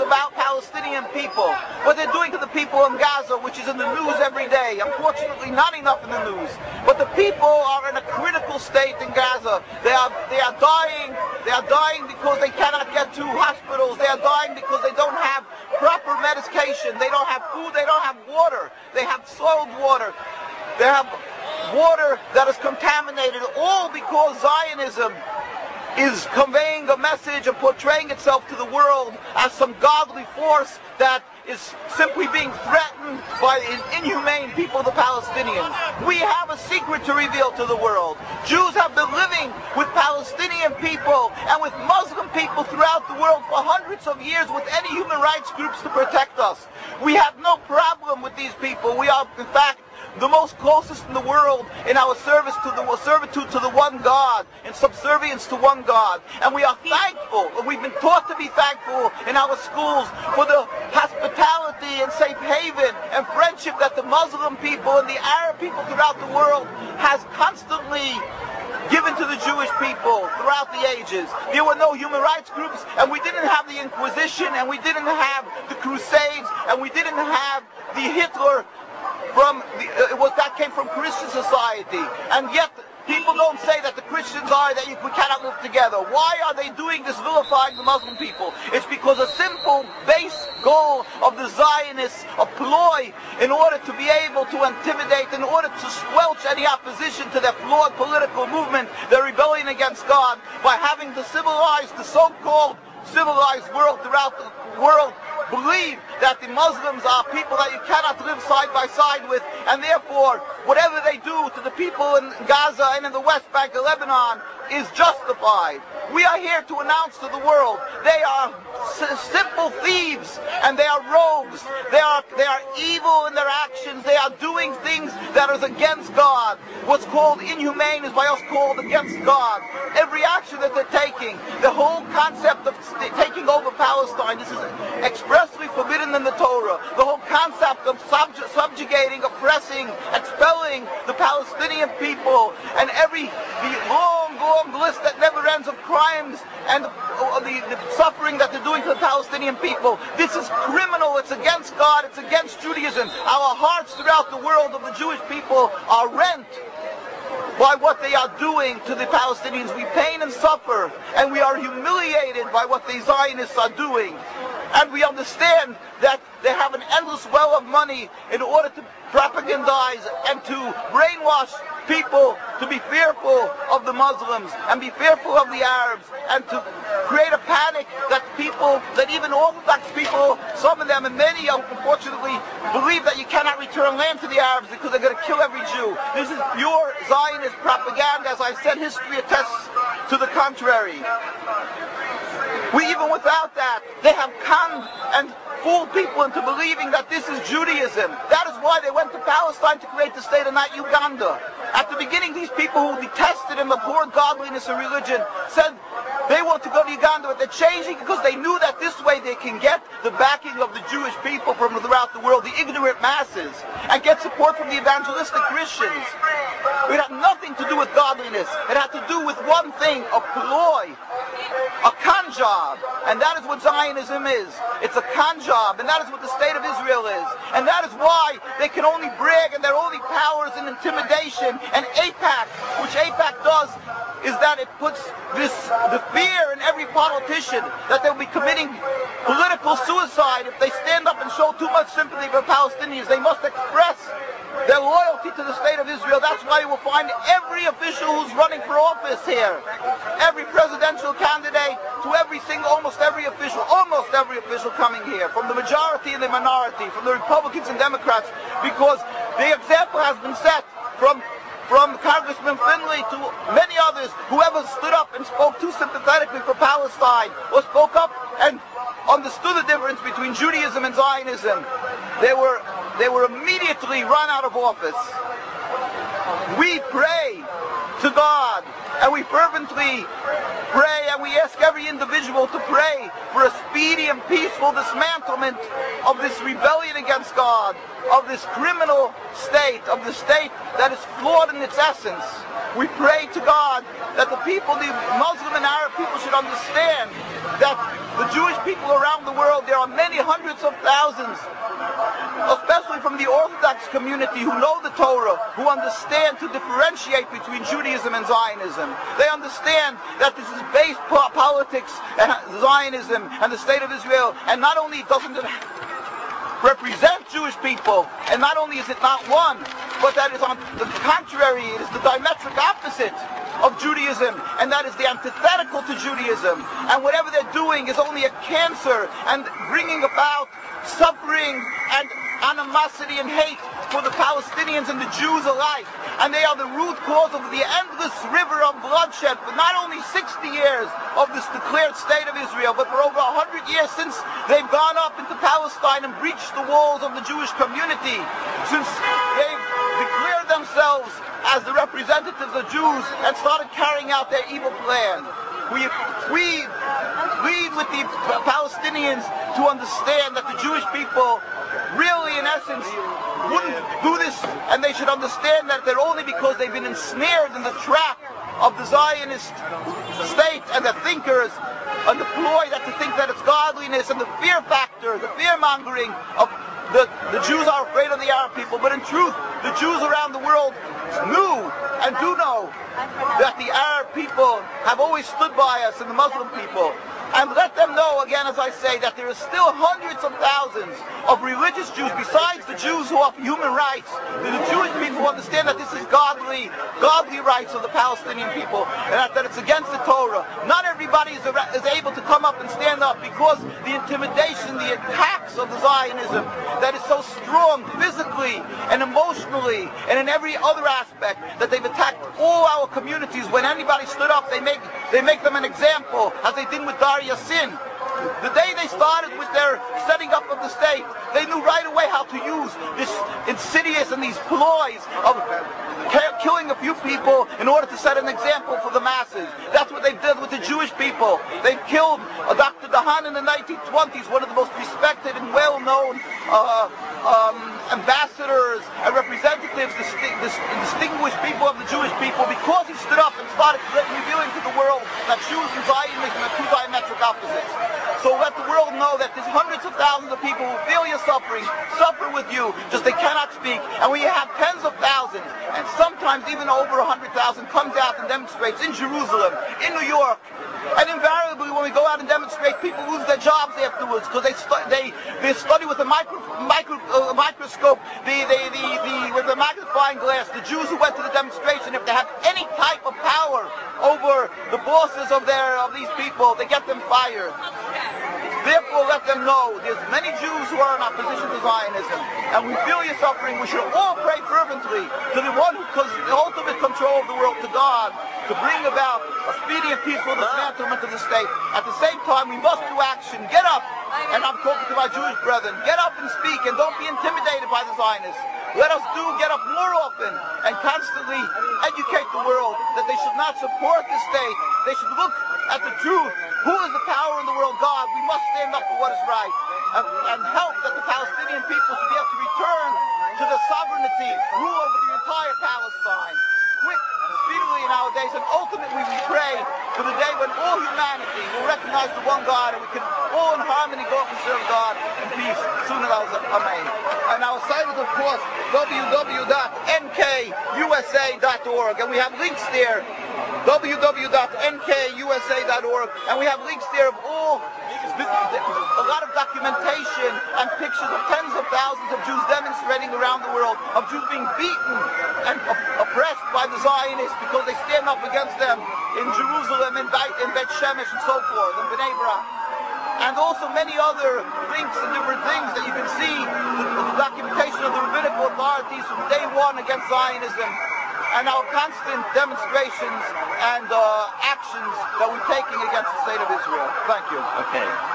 about Palestinian people, what they're doing to the people in Gaza, which is in the news every day. Unfortunately, not enough in the news. But the people are in a critical state in Gaza. They are dying. They are dying because they cannot get to hospitals. They are dying because they don't have proper medication. They don't have food. They don't have water. They have soiled water. They have water that is contaminated, all because Zionism is conveying a message and portraying itself to the world as some godly force that is simply being threatened by inhumane people, the Palestinians. We have a secret to reveal to the world. Jews have been living with Palestinian people and with Muslim people throughout the world for hundreds of years with any human rights groups to protect us. We have no problem with these people. We are, in fact, the most closest in the world in our servitude to the one God, in subservience to one God. And we are thankful, we've been taught to be thankful in our schools for the hospitality and safe haven and friendship that the Muslim people and the Arab people throughout the world has constantly given to the Jewish people throughout the ages. There were no human rights groups, and we didn't have the Inquisition, and we didn't have the Crusades, and we didn't have the Hitler that came from Christian society. And yet people don't say that the Christians are that we cannot live together. Why are they doing this, vilifying the Muslim people? It's because a simple base goal of the Zionists, a ploy in order to be able to intimidate, in order to squelch any opposition to their flawed political movement, their rebellion against God, by having the so-called civilized world throughout the world believe that the Muslims are people that you cannot live side by side with, and therefore whatever they do to the people in Gaza and in the West Bank of Lebanon is justified. We are here to announce to the world they are simple thieves and they are rogues. They are evil in their actions. They are doing things that is against God. What's called inhumane is by us called against God. Every action that they're taking, the whole concept of taking over Palestine, this is expressly forbidden in the Torah. The whole concept of subjugating, oppressing, expelling the Palestinian people, and the long list that never ends of crimes and the suffering that they're doing to the Palestinian people. This is criminal. It's against God. It's against Judaism. Our hearts throughout the world of the Jewish people are rent by what they are doing to the Palestinians. We pain and suffer, and we are humiliated by what the Zionists are doing. And we understand that they have an endless well of money in order to propagandize and to brainwash people to be fearful of the Muslims and be fearful of the Arabs, and to create a panic that even Orthodox people, some of them and many unfortunately, believe that you cannot return land to the Arabs because they're going to kill every Jew. This is pure Zionist propaganda. As I said, history attests to the contrary. Even without that, they have conned and fooled people into believing that this is Judaism. That is why they went to Palestine to create the state and not Uganda. At the beginning, these people who detested and abhorred godliness and religion said they want to go to Uganda, but they're changing because they knew that this way they can get the backing of the Jewish people from throughout the world, the ignorant masses, and get support from the evangelistic Christians. It had nothing to do with godliness. It had to do with one thing, a ploy, a con job. And that is what Zionism is. It's a con job, and that is what the state of Israel is. And that is why they can only brag, and their only powers in intimidation. And AIPAC, which AIPAC does, is that it puts the fear in every politician that they'll be committing political suicide if they stand up and show too much sympathy for Palestinians. They must express their loyalty to the state of Israel. That's why you will find every official who's running for office here, every presidential candidate to almost every official coming here, from the majority and the minority, from the Republicans and Democrats, because the example has been set from Congressman Finley to many others. Whoever stood up and spoke too sympathetically for Palestine or spoke up and understood the difference between Judaism and Zionism, they were immediately run out of office. We pray to God And we fervently pray, and we ask every individual to pray for a speedy and peaceful dismantlement of this rebellion against God, of this criminal state, of the state that is flawed in its essence. We pray to God that the people, the Muslim and Arab people, should understand that the Jewish people around the world, there are many hundreds of thousands, especially from the Orthodox community, who know the Torah, who understand to differentiate between Judaism and Zionism. They understand that this is base politics, Zionism and the state of Israel, and not only doesn't it represent Jewish people, and not only is it not one, but that is on the contrary, it is the diametric opposite of Judaism, and that is the antithetical to Judaism. And whatever they're doing is only a cancer and bringing about suffering and animosity and hate for the Palestinians and the Jews alike. And they are the root cause of the endless river of bloodshed for not only 60 years of this declared state of Israel, but for over 100 years since they've gone up into Palestine and breached the walls of the Jewish community, since they've declared themselves as the representatives of Jews and started carrying out their evil plan. We plead with the Palestinians to understand that the Jewish people really, in essence, wouldn't do this, and they should understand that they're only because they've been ensnared in the trap of the Zionist state and the thinkers and the ploy that to think that it's godliness and the fear factor, the fear-mongering of the Jews are afraid of the Arab people. But in truth, the Jews around the world knew and do know that the Arab people have always stood by us and the Muslim people. And let them know, again, as I say, that there is still hundreds of thousands of religious Jews, besides the Jews who offer human rights. The Jewish people understand that this is godly rights of the Palestinian people, and that it's against the Torah. Not everybody is able to come up and stand up because the intimidation, the attacks of the Zionism that is so strong physically and emotionally and in every other aspect, that they've attacked all our communities. When anybody stood up, they make them an example, as they did with Yassin. The day they started with their setting up of the state, they knew right away how to use this insidious and these ploys of killing a few people in order to set an example for the masses. That's what they did with the Jewish people. They killed Dr. Dahan in the 1920s, one of the most respected and well-known ambassadors and representatives, distinguished people of the Jewish people, because he stood up and started revealing to the world that Jews and Zionism are two diametric opposites. So let the world know that there's hundreds of thousands of people who feel your suffering, suffer with you, just they cannot speak. And we have tens of thousands, and sometimes even over 100,000 comes out and demonstrates in Jerusalem, in New York. And invariably, when we go out and demonstrate, people lose their jobs afterwards because they study with a microscope, with a magnifying glass. The Jews who went to the demonstration, if they have any type of power over the bosses of these people, they get them fired. Therefore, let them know there's many Jews who are in opposition to Zionism, and we feel your suffering. We should all pray fervently to the one who has the ultimate control of the world, to God, to bring about a speedy and peaceful dismantlement of the state. At the same time, we must do action. Get up, and I'm talking to my Jewish brethren, get up and speak, and don't be intimidated by the Zionists. Let us get up more often and constantly educate the world that they should not support the state. They should look at the truth. Who is the power in the world? God. We must stand up for what is right and help that the Palestinian people should be able to return to the sovereignty, rule over the entire Palestine. Quick, speedily in our days, and ultimately we pray for the day when all humanity will recognize the one God, and we can all in harmony go up and serve God in peace. Sooner or later, amen. And our site is, of course, www.nkusa.org, and we have links there, www.nkusa.org, and we have links there of a lot of documentation and pictures of tens of thousands of Jews demonstrating around the world, of Jews being beaten and oppressed by the Zionists because they stand up against them in Jerusalem, in Bet Shemesh, and so forth, in Bnei Brak. And also many other links and different things that you can see, the documentation of the rabbinical authorities from day one against Zionism, and our constant demonstrations and actions that we're taking against the state of Israel. Thank you. Okay.